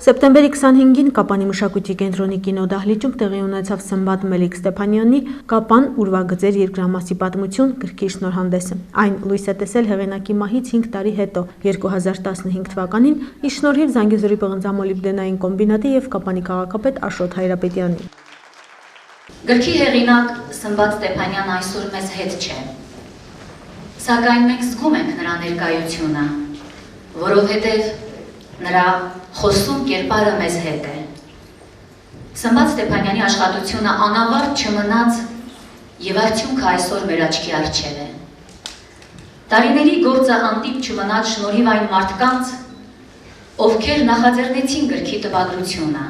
Սեպտեմբերի 25-ին Կապանի մշակույթի կենտրոնի կինոդահլիճում տեղի ունեցավ Սմբատ Մելիք Ստեփանյանի «Կապան. ուրվագծեր երկրամասի պատմություն» գրքի շնորհանդեսը։ Այն լույս է տեսել հեղինակի մահից 5 տարի հետո, 2015 թվականին, ի շնորհիվ Զանգեզուրի պղնձամոլիբդենային կոմբինատի եւ Կապանի քաղաքապետ Աշոտ Հայրապետյանի։ Գրքի հեղինակ Սմբատ Ստեփանյանը այսօր մեզ հետ չէ, սակայն մենք զգում ենք նրա ներկայությունը, որովհետև նրա խոսում կերպարը մեզ հետ է։ Սմբատ Ստեփանյանի աշխատությունը անավարտ չմնաց եւ արդյունքը այսօր մեր աչքի առջև է։ Տարիների գործը հանդիպ չմնաց շնորհիվ այն մարդկանց, ովքեր նախաձեռնեցին գրքի տպագրությունը։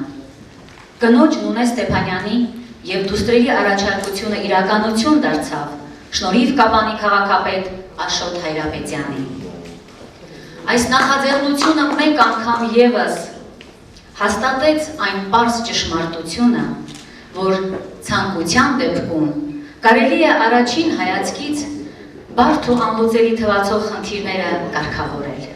Կնոջ Նունե Ստեփանյանի եւ դուստրերի առաջարկությունը իրականություն դարձավ շնորհիվ Կապանի քաղաքապետ Աշոտ Հայրապետյանի։ Այս նախաձեռնությունը մեկ անգամ եւս հաստատեց այն պարզ ճշմարտությունը, որ ցանկության դեպքում կարելի է առաջին հայացքից բարդ ու անլուծելի թվացող խնդիրները կարգավորել։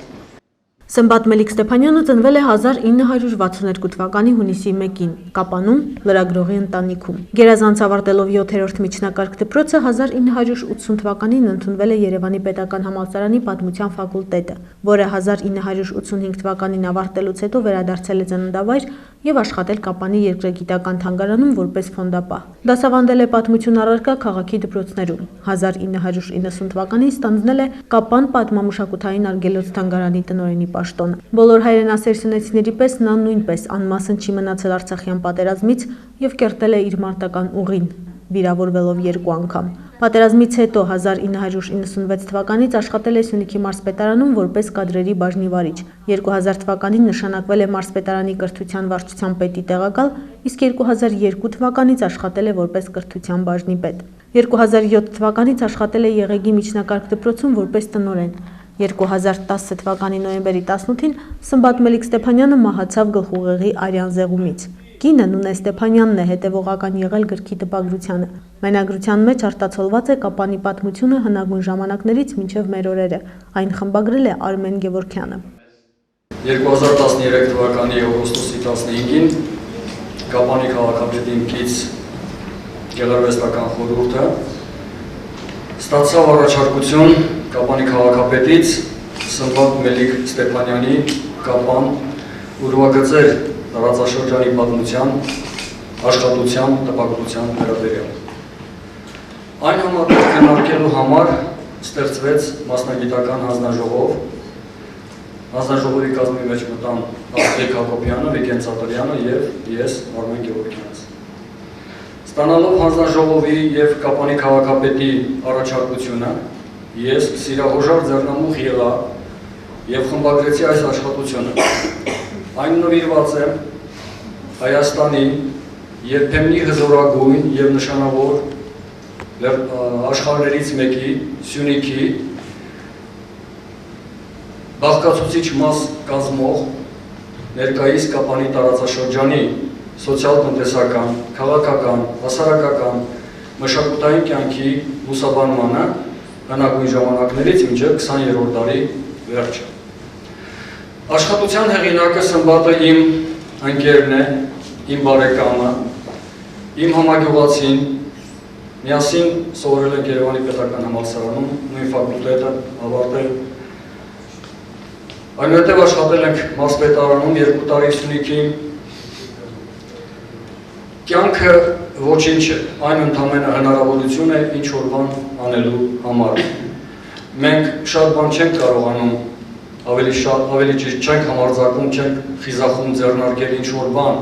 Սմբատ Մելիք Ստեփանյանը ծնվել է 1962 թվականի հունիսի 1-ին Կապանում, լրագրողի ընտանիքում։ Գերազանց ավարտելով 7-րդ միջնակարգ դպրոցը 1980 թվականին ընդունվել է Երևանի Պետական համալսարանի Պատմության ֆակուլտետը, որը 1985 թվականին ավարտելուց հետո վերադարձել է ծննդավայր եւ աշխատել Կապանի երկրագիտական թանգարանում որպես ֆոնդապահ։ Դասավանդել է պատմություն առարկա քաղաքի դպրոցներում։ 1990 թվականին ստանձնել է Կապան պատմամշակութային արգելոց թանգարանի տնօրենի պաշտոնը։ Բոլոր հայրենասեր սյունեցիների պես նա նույնպես անմասն չի մնացել Արցախյան պատերազմից եւ կերտել է իր մարտական ուղին, վիրավորվելով 2 անգամ։ Պատերազմից հետո 1996 թվականից աշխատել է Սյունիքի մարզպետարանում որպես կադրերի բաժնի վարիչ։ 2000 թվականին նշանակվել է մարզպետարանի կրթության վարչության պետի տեղակալ, իսկ 2002 թվականից աշխատել է որպես կրթության բաժնի պետ։ 2007 թվականից աշխատել է Եղեգի միջնակարգ դպրոցում որպես տնօրեն։ 2010 թվականի նոյեմբերի 18-ին Սմբատ Մելիք Ստեփանյանը մահացավ գլխուղեղի արյան զեղումից։ Կինը Նունե Ստեփանյանն է հետևողական եղել գրքի տպագրությանը։ Մենագրության մեջ արտացոլված է Կապանի պատմությունը հնագույն ժամանակներից մինչև մեր օրերը։ Այն խմբագրել է Արմեն Գևորգյանը։ 2013 թվականի օգոստոսի 15-ին Կապանի քաղաքապետի կից գեղարվեստական խորհուրդը ստացավ առաջարկություն Կապանի քաղաքապետից Սմբատ Մելիք Ստեփանյանի Կապան ուրվագծեր տարածաշրջանի պատմության, աշխատության, տպագրության վերաբերյալ։ Այն համատեղ քննարկելու համար ստեղծվեց մասնագիտական հանձնաժողով։ Հանձնաժողովի կազմի մեջ մտան Արտակ Հակոբյանը, Վիգեն Ծատուրյանը եւ ես Արմեն Գևորգյանս։ Ստանալով հանձնաժողովի եւ Կապանի քաղաքապետի առաջարկությունը, ես սիրահոժար ձեռնամուխ եղա եւ խմբագրեցի այս աշխատությունը։ Այն նվիրված է Հայաստանի երբեմնի հզորագույն եւ նշանավոր աշխարհներից մեկի Սյունիքի բաղկացուցիչ մաս կազմող ներկայիս Կապանի տարածաշրջանի սոցիալ-տնտեսական, քաղաքական, հասարակական, մշակութային կյանքի լուսաբանմանը հնագույն ժամանակներից մինչև 20-րդ դարի վերջը։ Աշխատության հեղինակը Սմբատը իմ ընկերն է, իմ բարեկամը, իմ համագյուղացին, միասին սովորել ենք Երևանի Պետական համալսարանում, նույն ֆակուլտետը ավարտել։ Այնուհետև աշխատել ենք մարզպետարանում 2 տարի Սյունիքի։ Կյանքը ոչինչ է, այն ընդամենը հնարավորություն է ինչ-որ բան անելու համար։ Մենք շատ բան չենք կարողանում ավելի ճիշտ չենք համարձակում, չենք խիզախում ձեռնարկել ինչ-որ բան։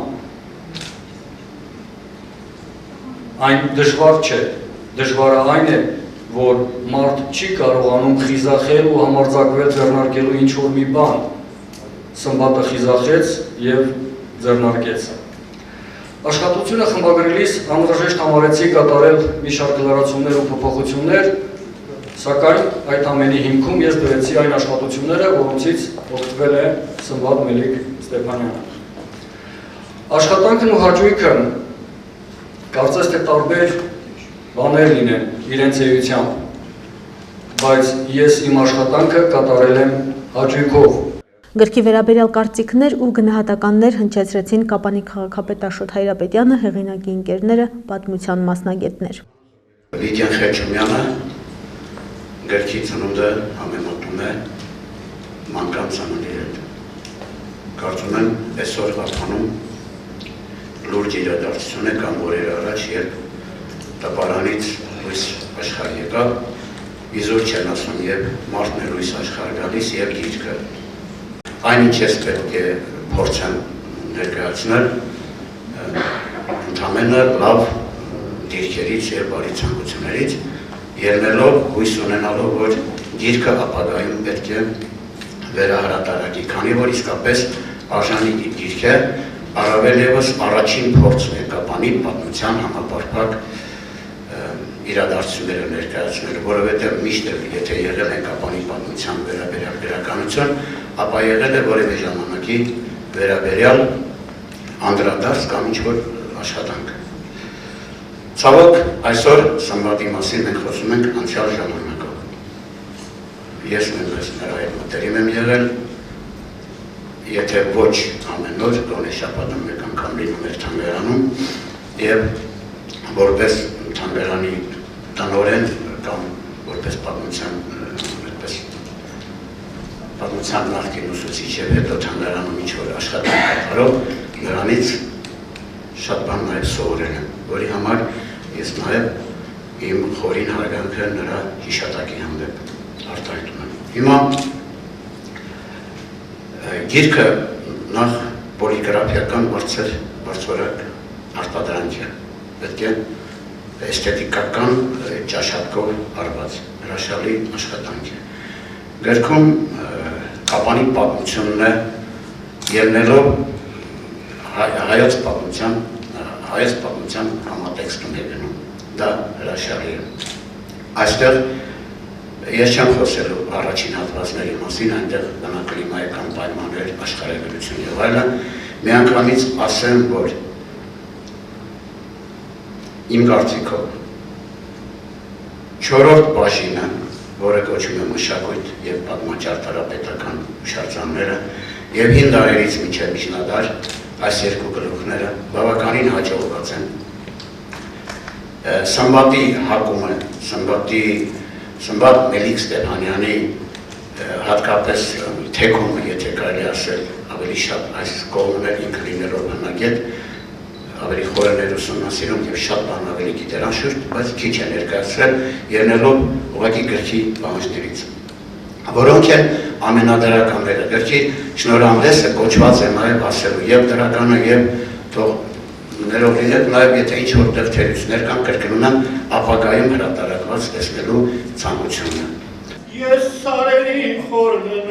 Այն դժվար չէ, դժվարը այն է, որ մարդ չի կարողանում խիզախել ու համարձակվել ձեռնարկելու ինչ-որ մի բան։ Սմբատը խիզախեց և ձեռնարկեց։ Աշխատությունը խմբագրելիս անհրաժեշտ համարեցի կատարել մի շարք լրացումներ ու փոփոխություններ, սակայն այդ ամենի հիմքում ես դրեցի այն աշխատությունները, որոնցից օգտվել է Սմբատ Մելիք Ստեփանյանը։ Աշխատանքն ու հաճույքը կարծես թե տարբեր բաներ լինեն իրենց էությամբ, բայց ես իմ աշխատանքը կատարել եմ հաճույքով։ Գրքի վերաբերյալ կարծիքներ ու գնահատականներ հնչեցրեցին Կապանի քաղաքապետ Աշոտ Հայրապետյանը, հեղինակի ընկերները, պատմության մասնագետներ։ Վիգեն Խեչումյանը գրքի ծնունդը համեմատում է մանկան ծնունդի հետ։ Կարծում եմ այսօր Ղարաբաղում լուրջ իրադարձություն է կամ օրեր առաջ, երբ տպարանից լույս աշխարհ եկավ, իզուր չեն ասում, եւ մարդն է լույս աշխարհ գալիս եւ գիրքը։ Այն ինչ ես պետք է փորձեմ ներկայացնել, ընդամենը լավ դիրքերից եւ բարի ցանկություններից, ելնելով հույս ունենալով, որ գիրքը ապագայում պետք է վերահրատարակի, քանի որ իսկապես արժանի գիրք է, առավել ևս առաջին փորձն է Կապանի պատմության համապարփակ իրադարձությունները ներկայացնելու, որովհետև միշտ եթե եղել է Կապանի պատմության վերաբերյալ գրականություն, ապա եղել է որևէ ժամանակի վերաբերյալ անդրադարձ կամ ինչ-որ աշխատանք։ Ցավոք, այսօր Սմբատի մասին մենք խոսում ենք անցյալ ժամանակով։ Ես նույնպես նրա հետ մտերիմ եմ եղել, եթե ոչ ամեն օր, գոնե շաբաթում մեկ անգամ լինում էր թանգարանում, եւ որպես թանգարանի տնօրեն կամ որպես պատմության նախկին ուսուցիչ եւ հետո թանգարանում ինչ-որ աշխատանք կատարող, նրանից շատ բան նաեւ սովորել եմ, որի համար ես նաեւ իմ խորին հարգանքը նրա հիշատակի հանդեպ արտահայտում եմ։ Հիմա գիրքը նախ պոլիգրաֆիական բարձրորակ արտադրանք է, պետք է էսթետիկական ճաշատկով արված հրաշալի աշխատանք է։ Գրքում Կապանի պատմությունն է ելնելով հայոց պատմության համատեքստում է գնում, դա հրաշալի է։ Այստեղ ես չեմ խոսելու առաջին հատվածների մասին, այնտեղ բնակլիմայական պայմաններ, աշխարհագրություն եւ այլն, միանգամից ասեմ, որ իմ կարծիքով չորրորդ բաժինը, որը կոչվում է մշակույթ եւ պատմաճարտարապետական հուշարձանները եւ 5 դարերից մինչեւ միջնադար, այս երկու գլուխները բավականին հաջողված են։ Սմբատի հակումը, Սմբատ Մելիք Ստեփանյանի հատկապես թեքումը, եթե կարելի ասել, ավելի շատ այս կողմներ ինքը լինելով հնագետ, ավելի խորներ ուսումնասիրում եւ շատ բան ավելի գիտեր անշուշտ, բայց քիչ է ներկայացրել ելնելով ուղղակի գրքի պահանջներից, որոնք են ամենադրականները։ Գրքի շնորհանդեսը կոչված է նաեւ ասելու եւ դրականը եւ թող ներող լինեք նաեւ եթե ինչ որտեղ թերություններ կան կրկնում ապագայում հրատարակված տեսնելու ցանկությունը։ Ես սարերի խորն եմ,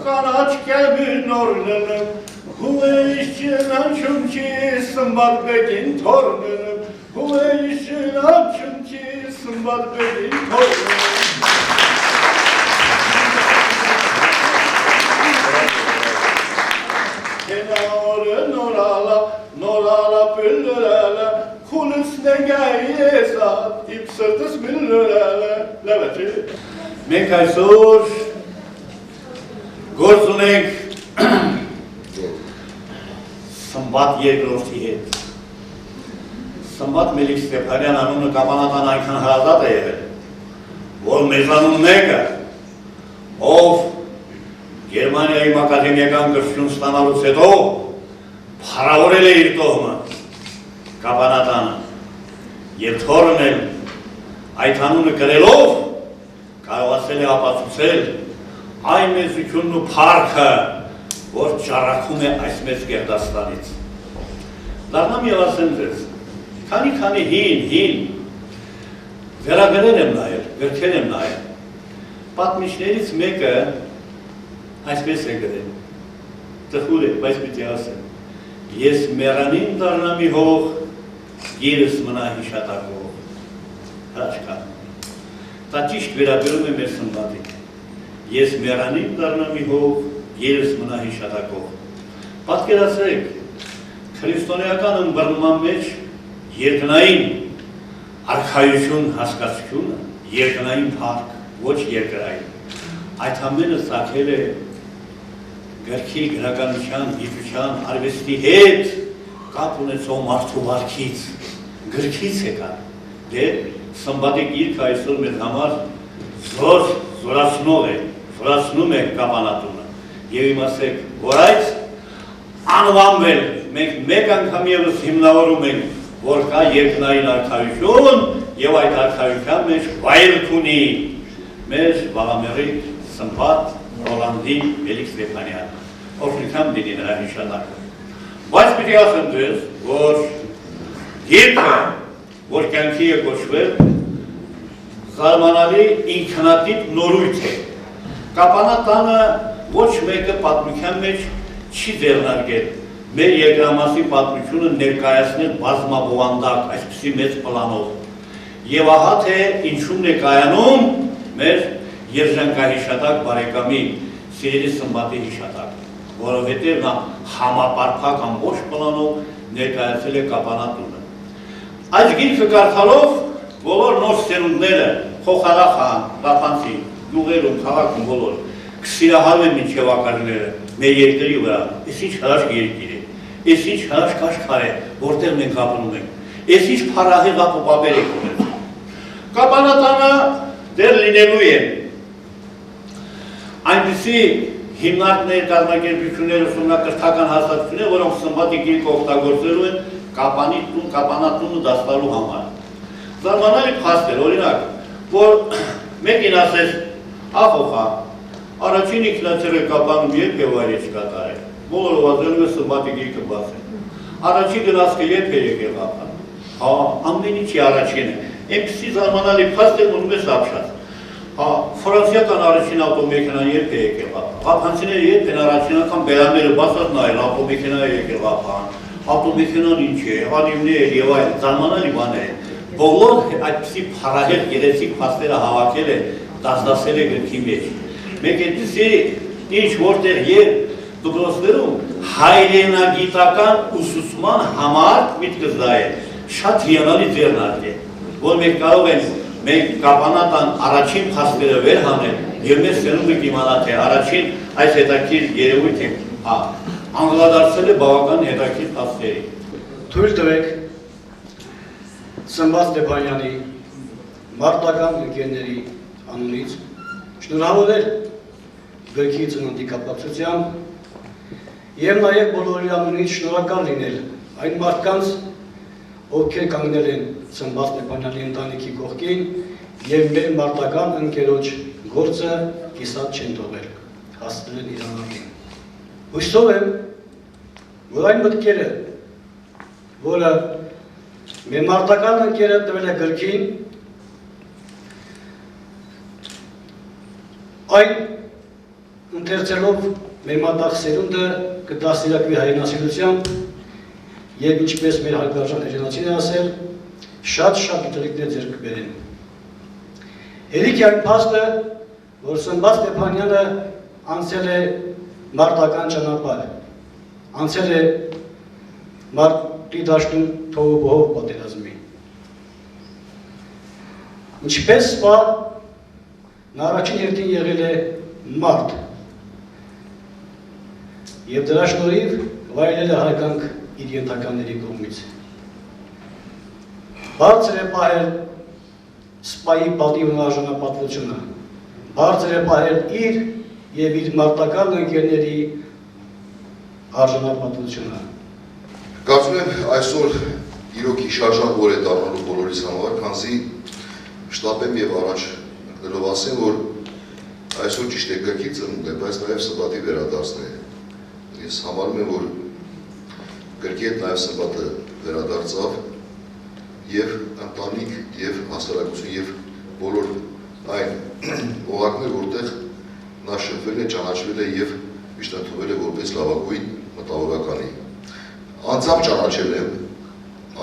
կանաչ կերմի նորն եմ, Հուեյշնաչում չի Սմբատ բեկին թորն եմ, Հուեյշնաչում չի Սմբատ բեկին թորն եմ։ Kenarı norala püllürele, Kulüsne gayesat, ip sırtıs müllürele, Leveti. Մենք այսօր գործ ունենք Սմբատ երկրորդի հետ։ Սմբատ Մելիք Ստեփանյան անունը կապանական այնքան հարազատ է եղել, որ մեզանում մեկը, ով Գերմանիայում ակադեմիական կրթություն ստանալուց հետո փառավորել է իր տոհմը կապանատանը եւ թորն էլ այդ անունը կրելով կարողացել է ապացուցել այն մեծությունն ու փառքը, որ ճառագում է այս մեծ Գերդաստանից։ Դառնամ եւ ասեմ ձեզ, քանի հին վերագրեր եմ նայել, գրքեր եմ նայել։ Պատմիչներից մեկը այսպես է գրել, տխուր է, բայց պիտի ասեմ, ես մեռանին դառնամի հող, գիրս մնա հիշատակող, հրաշքան։ Դա ճիշտ վերաբերում է մեր Սմբատին, ես մեռանին դառնամի հող, գիրս մնա հիշատակող։ Պատկերացրեք, քրիստոնեական ըմբռնման մեջ երկնային արքայություն հասկացությունը, երկնային փառք, ոչ երկրային, այդ ամենը ծագել է գրքի գրականության, գիտության, արվեստի հետ կապ ունեցող մարդու վարքից, գրքից եկա։ Դե Սմբատի գիրքը այսօր մեր համար զորացնում է կապանատունը։ Եվ իմացեք, որ այս անվանվել մենք մեկ անգամ ևս հիմնավորում ենք, որ կա երկնային արքայություն եւ այդ արքայության մեջ վայելք ունի մեր վաղամերի Սմբատ Ռոլանդի Մելիք Ստեփանյանը, օրհնությամբ դինի նրա հիշատակը։ Բայց պիտի ասեմ ձեզ, որ գիրքը, որ կյանքի է կոչվել, զարմանալի ինքնատիպ նորույթ է։ Կապանատանը ոչ մեկը պատմության մեջ չի ձեռնարկել մեր երկրամասի պատմությունը ներկայացնել բազմաբովանդակ, այսպիսի մեծ պլանով։ Եվ ահա թե ինչու՞մն է կայանում մեր երջանկահիշատակ բարեկամի Սիրելի Սմբատի հիշատակը, որովհետև նա համապարփակ ամբողջ պլանով ներկայացել է կապանատունը։ Այս գիրքը կարդալով բոլոր նոր սերունդները, Խոխարախան, Լափանցի, գյուղերում, քաղաքում բոլոր կսիրահարվեն մինչև ակարները մեր երկրի վրա, ես ինչ հրաշք երկիր է, ես ինչ հրաշք աշխարհ է, որտեղ մենք ապրում ենք, ես ինչ փառահեղ ապոպաբեր ենք ունեցել։ Կապանատանը դեռ լինելու է այնպիսի հիմնարկներ, կազմակերպություններ, ուսումնակրթական հաստատություններ, որոնք Սմբատի գիրքը օգտագործելու են կապանատունը դասվելու համար։ Զարմանալի փաստ էր, օրինակ, որ մեկին ասես, ախոխա, առաջին ինքնացել է կապանում երբ եւ այլ ինչ կատարել։ Բոլորը վազելու է Սմբատի գիրքը բացել։ Առաջի գնացքը երբ է եկել կապան։ Հա, ամեն ինչի առաջին է։ Այնպիսի զարմանալի փաստ է, մնում է սապշած։ Ֆրանսիական առաջին ավտոմեքենան երբ է եկել կապան։ Ղափանցիները երբ են առաջին անգամ բերանները բացած նայել, ավտոմեքենա է եկել կապան։ Ավտոմեքենան ինչ է, անիմներ եւ այլ զարմանալի բաներ են։ Բոլոր այդպիսի փառահեղ գեղեցիկ փաստերը հավաքել է, դասել է գրքի մեջ։ Մեկ այդպիսի ինչ որտեղ եւ դպրոցներում հայրենագիտական ուսուցման համար միտքս դա է, շատ հիանալի ձեռնարկ է, որ մենք կարող ենք մենք կապանատան առաջին փաստերը վեր հանել եւ մեր սերունդը կիմանա թե առաջին այս հետաքրքիր երևույթը անդրադարձել է բավական հետաքրքիր փաստերի։ Թույլ տվեք Սմբատ Ստեփանյանի մարտական ընկերների անունից շնորհավորել գրքի ծննդի կապակցությամբ եւ նաեւ բոլորի անունից շնորհակալ լինել այն մարդկանց, ովքեր կանգնել են Սմբատ Ստեփանյանի ընտանիքի կողքին եւ մեր մարտական ընկերոջ գործը կիսատ չեն թողել, հասցնել են իրականին։ Հույսով եմ, որ այն մտքերը, որը մեր մարտական ընկերը տվել է գրքին, այն ընթերցելով մեր մատաղ սերունդը կդաստիարակվի հայրենասիրությամբ եւ ինչպես մեր հարգարժան էջանացին է ասել, շատ գիտելիքներ ձեռք կբերեն։ Հերիք է այն փաստը, որ Սմբատ Ստեփանյանը անցել է մարտական ճանապարհ, անցել է մարտի դաշտում թողոբոհով պատերազմի։ Ինչպես սպա, նա առաջին հերթին եղել է մարդ եւ դրա շնորհիվ վայելել է հայկանք իր ենթականների կողմից։ Բարձր է պահել սպայի պատիվն արժանապատվությունը, բարձր է պահել իր եւ իր մարտական ընկերների արժանապատվությունը։ Կարծում եմ այսօր իրոք հիշարժան օր է դառնալու բոլորիս համար, քանզի շտապեմ եւ առաջ ընկնելով ասեմ, որ այսօր ճիշտ է գրքի ծնունդ է, բայց նաեւ Սմբատի վերադարձն է։ Ես համարում եմ, որ գրքի հետ նաեւ Սմբատը վերադարձավ եւ ընտանիք եւ հասարակություն եւ բոլոր այն օղակներ, որտեղ նա շփվել է, ճանաչվել է եւ միշտ ընդունվել է որպես լավագույն մտավորականի։ Անձամբ ճանաչել եմ,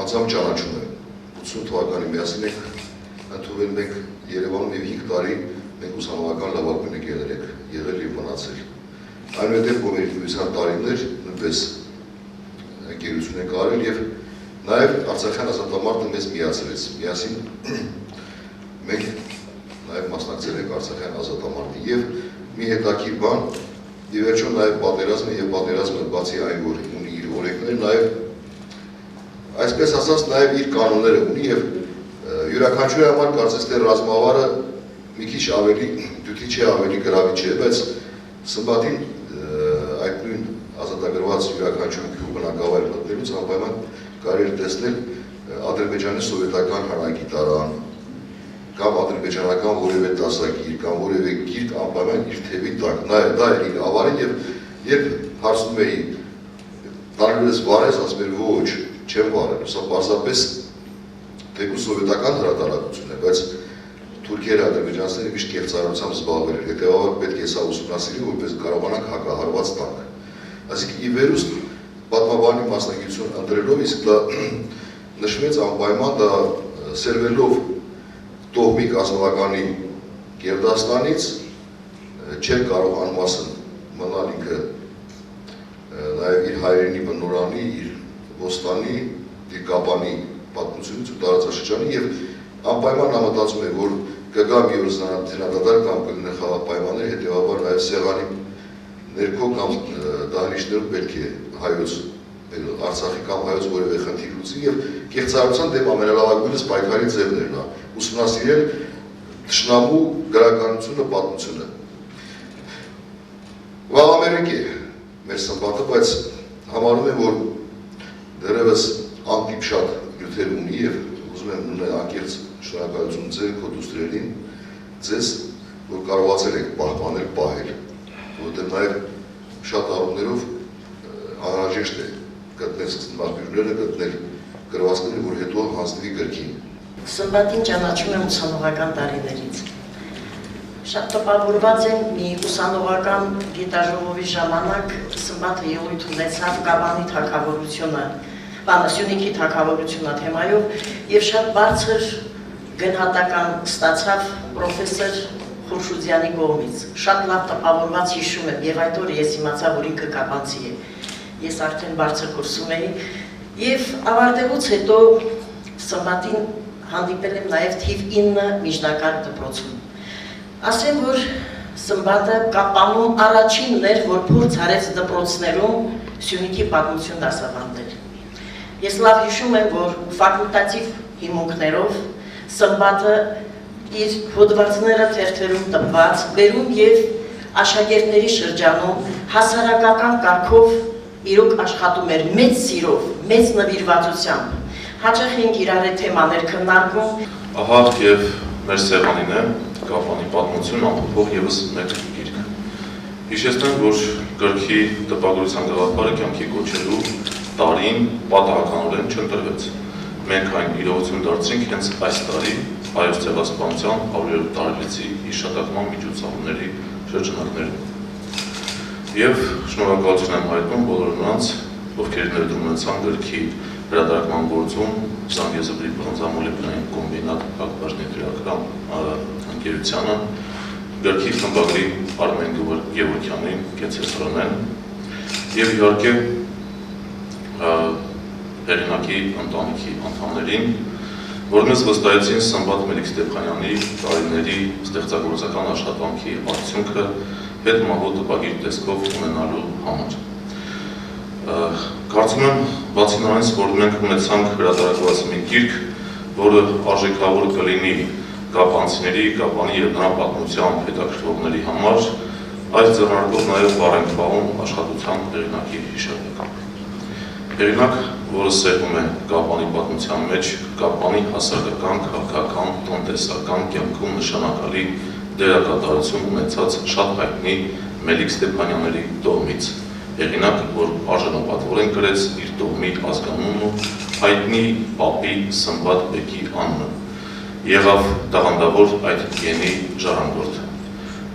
անձամբ ճանաչում եմ։ 80 թվականի միասին ենք ընդունվել մենք Երևանում եւ 5 տարի մենք ուսանողական լավագույն ընկերներ ենք եղել եւ մնացել։ Այնուհետև կոմերիտիվության տարիներ նույնպես ընկերություն ենք արել եւ նաեւ Արցախյան ազատամարտը մեզ միացրեց։ Միասին մենք նաեւ մասնակցել ենք Արցախյան ազատամարտի եւ մի հետաքրքիր բան, ի վերջո նաև պատերազմը եւ պատերազմը բացի այն, որ ունի իր օրենքները, նաև այսպես ասած նաև իր կանոնները ունի եւ յուրաքանչյուրի համար կարծես թե ռազմավարը մի քիչ ավելի դյութի չէ, ավելի գրավիչ է, բայց Սմբատին այդ նույն ազատագրված յուրաքանչյուր գյուղ բնակավայր մտնելուց անպայման կարելի է տեսնել Ադրբեջանի սովետական հանրագիտարան կամ ադրբեջանական որևէ դասագիր կամ որևէ գիրք անպայման իր թևի տակ, դա էր իր ավարին եւ երբ հարցնում էի տարբերես վարես, ասում էր ոչ, չեմ վարել, սա պարզապես թեկուզ սովետական հրատարակություն է, բայց թուրքերը ադրբեջանցիները միշտ կեղծարարությամբ զբաղվել էր, հետևաբար պետք է սա ուսումնասիրել, որպես կարողանանք հակահարված տանք։ Այսինքն ի վերուստ պատմաբանի մասնագիտություն ընտրելով, իսկ դա նշվեց անպայման դա սերվելով տոհմի կազմականի Գերդաստանից չէր կարող անմասն մնալ ինքը նաև իր հայրենի բնորանի, իր ոստանի, իր կապանի պատմությունից ու տարածաշրջանի եւ անպայման նա մտածում է, որ կգա մի օր զինադադար կամ կգնե խաղաղ պայմաններ, հետեւաբար նաև սեղանի ներքո կամ դահլիճներում պետք է հայոց Արցախի կամ հայոց որևէ խնդիր լուծի եւ կեղծարարության դեմ ամենալավագույնս պայքարի ձևն էր նա ուսումնասիրել թշնամու գրականությունը, պատմությունը։ Վաղ ամերիկ է մեր Սմբատը, բայց համարում եմ, որ դեռևս անկիպ շատ նյութեր ունի եւ ուզում եմ նույն անկեղծ շնորհակալություն ձեր քո դուստրերին, ձեզ, որ կարողացել եք պահպանել, պահել, որովհետեւ նաեւ շատ առումներով անհրաժեշտ է գտնել սկզբնաղբյուրները, գտնել գրվածքները, որ հետո հանձնվի գրքին։ Սմբատին ճանաչում եմ ուսանողական տարիներից։ Շատ տպավորված եմ մի ուսանողական գիտաժողովի ժամանակ Սմբատը ելույթ ունեցավ Կաբանի թագավորությունը, Սյունիքի թագավորությունը թեմայով եւ շատ բարձր գնահատական ստացավ պրոֆեսոր Խուրշուդյանի կողմից։ Շատ լավ տպավորված հիշում եմ եւ այդ օրը ես իմացա, որ ինքը կաբանցի է։ Ես արդեն բարձր կուրսում էի եւ ավարտելուց հետո Սմբատին հանդիպել եմ նաեւ թիվ 9 միջնակարգ դպրոցում։ Ասեմ, որ Սմբատը Կապանում առաջինն էր, որ փորձ արեց դպրոցներում Սյունիքի պատմություն դասավանդել։ Ես լավ հիշում եմ, որ ֆակուլտատիվ հիմունքներով Սմբատը իր հոդվածները թերթերում տպված, բերում եւ աշակերտների շրջանում հասարակական կարգով իրոք աշխատում էր մեծ սիրով, մեծ նվիրվածությամբ։ Հաճախ ենք իրար հետ թեմաներ քննարկում։ Ահա եւ մեր սեղանին է Կապանի պատմություն ամփոփող եւս մեկ գիրք։ Հիշեցնեմ, որ գրքի տպագրության գաղափարը կյանքի կոչելու տարին պատահականորեն չընտրվեց։ Մենք այն իրողություն դարձրինք հենց այս տարի Հայոց ցեղասպանության 100-րդ տարելիցի հիշատակման միջոցառումների շրջանակներում։ Եվ շնորհակալություն եմ հայտնում բոլոր նրանց, ովքեր ներդրում ունեցան գրքի հրատարակման գործում Զանգեզուրի բրոնզամոլեկուլային կոմբինատ հակբաժնի դրական ընկերությանը, գրքի խմբագրի Արմեն Գևորգյանին, Կեցեսրոնեն եւ իհարկե հեղինակի ընտանիքի անդամներին, որ մեզ վստահեցին Սմբատ Մելիք-Ստեփանյանի տարիների ստեղծագործական աշխատանքի արդյունքը հետմահու տպագիր տեսքով ունենալու համար։ Կարծում եմ, բացի նրանից, որ մենք ունեցանք հրատարակված մի գիրք, որը արժեքավոր կլինի կապանցիների, Կապանի եւ նրա պատմության հետաքրքրողների համար, այս ձեռնարկով նաեւ բառ ենք պահում աշխատության հեղինակի հիշատակը։ Հեղինակ, որը սերվում է Կապանի պատմության մեջ, Կապանի հասարակական, քաղաքական, տնտեսական կյանքում նշանակալի դերակատարություն ունեցած շատ հայտնի Մելիք Ստեփանյանների տոհմից։ Հեղինակ, որ արժանապատվորեն կրեց իր տոհմի ազգանունն ու հայտնի պապի Սմբատ բեկի անունը, եղավ տաղանդավոր այդ գենի ժառանգորդ։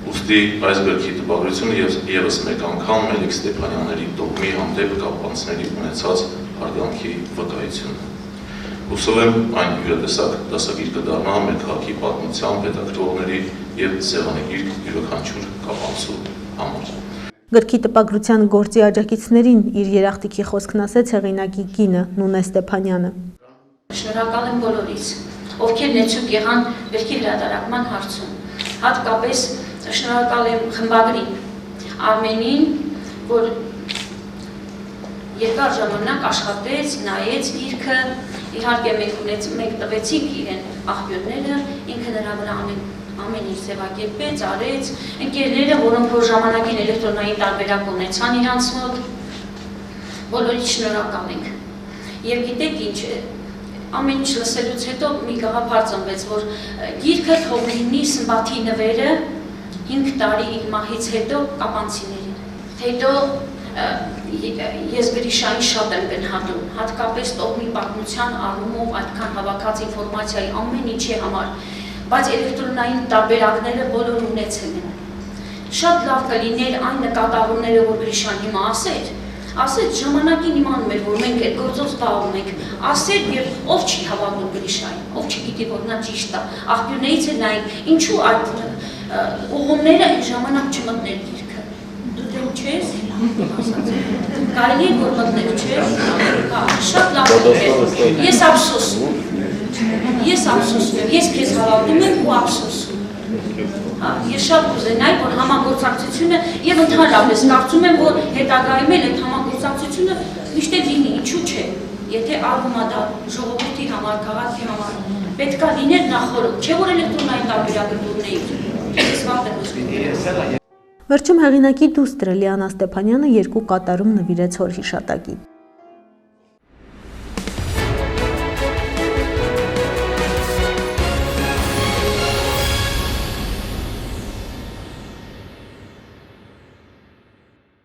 Ուստի այս գրքի տպագրությունը եւս մեկ անգամ Մելիք Ստեփանյանների տոհմի հանդեպ կապանցիների ունեցած հարգանքի վկայությունն է։ Հուսով եմ այն յուրատեսակ դասագիր կդառնա մեր քաղաքի պատմության հետաքրքրողների եւ սեղանի գիրք յուրաքանչյուր կապանցու համար։ Գրքի տպագրության գործի աջակիցներին իր երախտիկի խոսքն ասեց հեղինակի կինը Նունե Ստեփանյանը։ Շնորհակալ եմ բոլորից, ովքեր նեցուկ եղան գրքի հրատարակման հարցում։ Հատկապես շնորհակալ եմ խմբագրին, Արմենին, որ երկար ժամանակ աշխատեց, նայեց գիրքը, իհարկե մենք տվեցինք իրեն աղբյուրները, ինքը նրա վրա ամեն ինչ ձևակերպեց, արեց, ընկերները, որոնք որ ժամանակին էլեկտրոնային տարբերակ ունեցան իրանց մոտ, բոլորից շնորհակալ ենք։ Եվ գիտեք ինչ, ամեն ինչ լսելուց հետո մի գաղափար ծնվեց, որ գիրքը թող լինի Սմբաթի նվերը 5 տարի իր մահից հետո կապանցիներին։ Հետո ես Գրիշային շատ եմ գնահատում, հատկապես տոհմի պատմության առումով այդքան հավաքած ինֆորմացիայի ամեն ինչի համար, բայց էլեկտրոնային տարբերակները բոլոր ունեցել են։ Շատ լավ կլիներ այն նկատառումները, որ Գրիշան հիմա ասեց ժամանակին իմանում էր, որ մենք այդ գործով զբաղվում ենք, ասեր եւ ով չի հավատում Գրիշային, ով չգիտի, որ նա ճիշտ է, աղբյուրներից է նայեք, ինչու այդ ուղումները այն ժամանակ չմտներ գիրքը։ Դու դեմ չես, ասած եմ, կարելի է որ մտներ չես, շատ լավ է, ես ափսոսում եմ, ես քեզ հավատում եմ ու ափսոսում։ Ես շատ կուզենայի, որ համագործակցությունը եւ ընդհանրապես կարծում եմ, որ հետագայում էլ այդ համագործակցությունը միշտ լինի, ինչու՞ չէ։ Եթե արվում է դա ժողովրդի համար, քաղաքի համար, պետք է լիներ նախորդ, չէ՞ որ էլեկտրոնային տարբերակը դուրնեիք։ Ես վատ եմ ուզում։ Վերջում հեղինակի դուստրը Լիանա Ստեփանյանը 2 կատարում նվիրեց հոր հիշատակին։